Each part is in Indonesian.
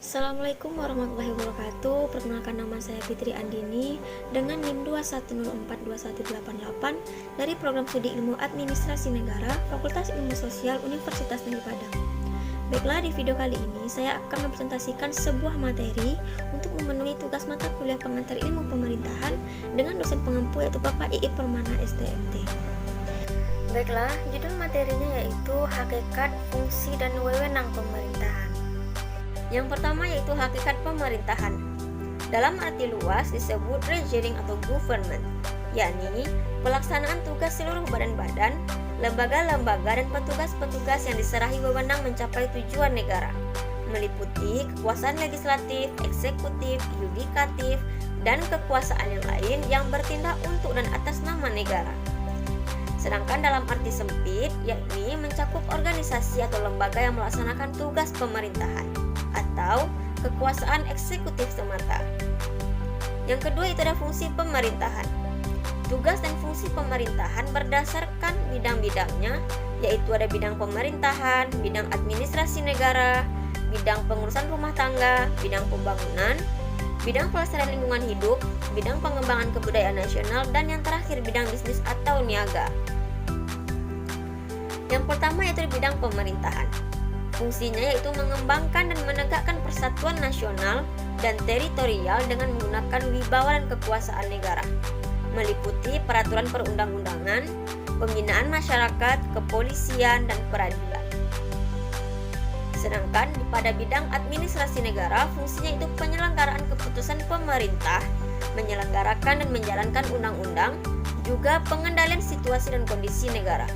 Assalamualaikum warahmatullahi wabarakatuh. Perkenalkan, nama saya Fitri Andini dengan NIM 2104218 dari Program Studi Ilmu Administrasi Negara, Fakultas Ilmu Sosial Universitas Negeri Padang. Baiklah, di video kali ini saya akan mempresentasikan sebuah materi untuk memenuhi tugas mata kuliah pengantar ilmu pemerintahan dengan dosen pengempu yaitu Bapak Iip Permana STMT. Baiklah, judul materinya yaitu Hakikat, Fungsi, dan Wewenang Pemerintahan. Yang pertama yaitu hakikat pemerintahan. Dalam arti luas disebut regening atau government, yakni pelaksanaan tugas seluruh badan-badan, lembaga-lembaga, dan petugas-petugas yang diserahi wewenang mencapai tujuan negara, meliputi kekuasaan legislatif, eksekutif, yudikatif, dan kekuasaan yang lain yang bertindak untuk dan atas nama negara. Sedangkan dalam arti sempit, yakni mencakup organisasi atau lembaga yang melaksanakan tugas pemerintahan atau kekuasaan eksekutif semata. Yang kedua itu ada fungsi pemerintahan. Tugas dan fungsi pemerintahan berdasarkan bidang-bidangnya, yaitu ada bidang pemerintahan, bidang administrasi negara, bidang pengurusan rumah tangga, bidang pembangunan, bidang pelestarian lingkungan hidup, bidang pengembangan kebudayaan nasional, dan yang terakhir bidang bisnis atau niaga. Yang pertama yaitu bidang pemerintahan. Fungsinya yaitu mengembangkan dan menegakkan persatuan nasional dan teritorial dengan menggunakan wibawa dan kekuasaan negara, meliputi peraturan perundang-undangan, pembinaan masyarakat, kepolisian, dan peradilan. Sedangkan pada bidang administrasi negara, fungsinya itu penyelenggaraan keputusan pemerintah, menyelenggarakan dan menjalankan undang-undang, juga pengendalian situasi dan kondisi negara.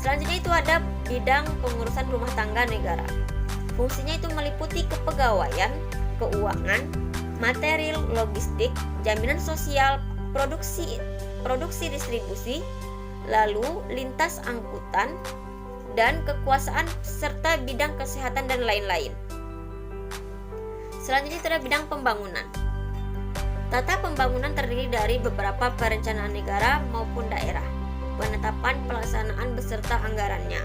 Selanjutnya itu ada bidang pengurusan rumah tangga negara. Fungsinya itu meliputi kepegawaian, keuangan, material, logistik, jaminan sosial, produksi distribusi, lalu lintas angkutan, dan kekuasaan serta bidang kesehatan dan lain-lain. Selanjutnya itu ada bidang pembangunan. Tata pembangunan terdiri dari beberapa perencanaan negara maupun daerah, penetapan pelaksanaan beserta anggarannya.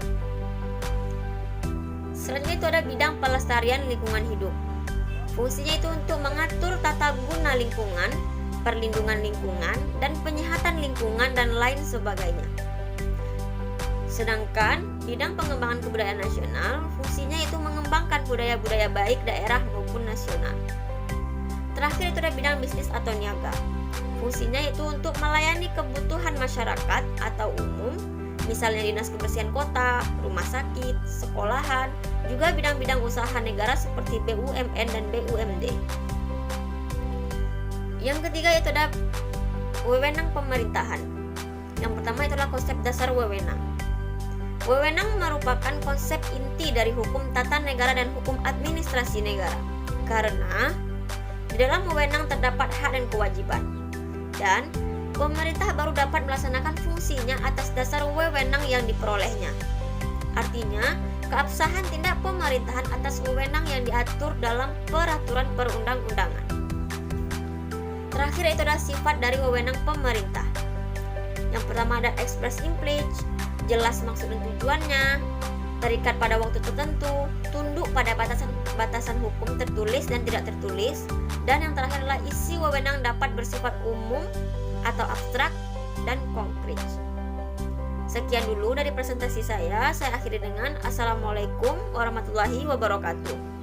Selanjutnya itu ada bidang pelestarian lingkungan hidup. Fungsinya itu untuk mengatur tata guna lingkungan, perlindungan lingkungan, dan penyehatan lingkungan dan lain sebagainya. Sedangkan bidang pengembangan kebudayaan nasional, fungsinya itu mengembangkan budaya-budaya baik daerah maupun nasional. Terakhir itu ada bidang bisnis atau niaga. Fungsinya itu untuk melayani kebutuhan masyarakat atau umum, misalnya dinas kebersihan kota, rumah sakit, sekolahan, juga bidang-bidang usaha negara seperti BUMN dan BUMD. Yang ketiga itu ada wewenang pemerintahan. Yang pertama itulah konsep dasar wewenang. Wewenang merupakan konsep inti dari hukum tata negara dan hukum administrasi negara, karena di dalam wewenang terdapat hak dan kewajiban, dan pemerintah baru dapat melaksanakan fungsinya atas dasar wewenang yang diperolehnya. Artinya, keabsahan tindak pemerintahan atas wewenang yang diatur dalam peraturan perundang-undangan. Terakhir itu adalah sifat dari wewenang pemerintah. Yang pertama ada express implige, jelas maksud dan tujuannya, terikat pada waktu tertentu, tunduk pada batasan hukum tertulis dan tidak tertulis, dan yang terakhir adalah isi wewenang dapat bersifat umum atau abstrak dan konkret. Sekian dulu dari presentasi saya akhiri dengan Assalamualaikum warahmatullahi wabarakatuh.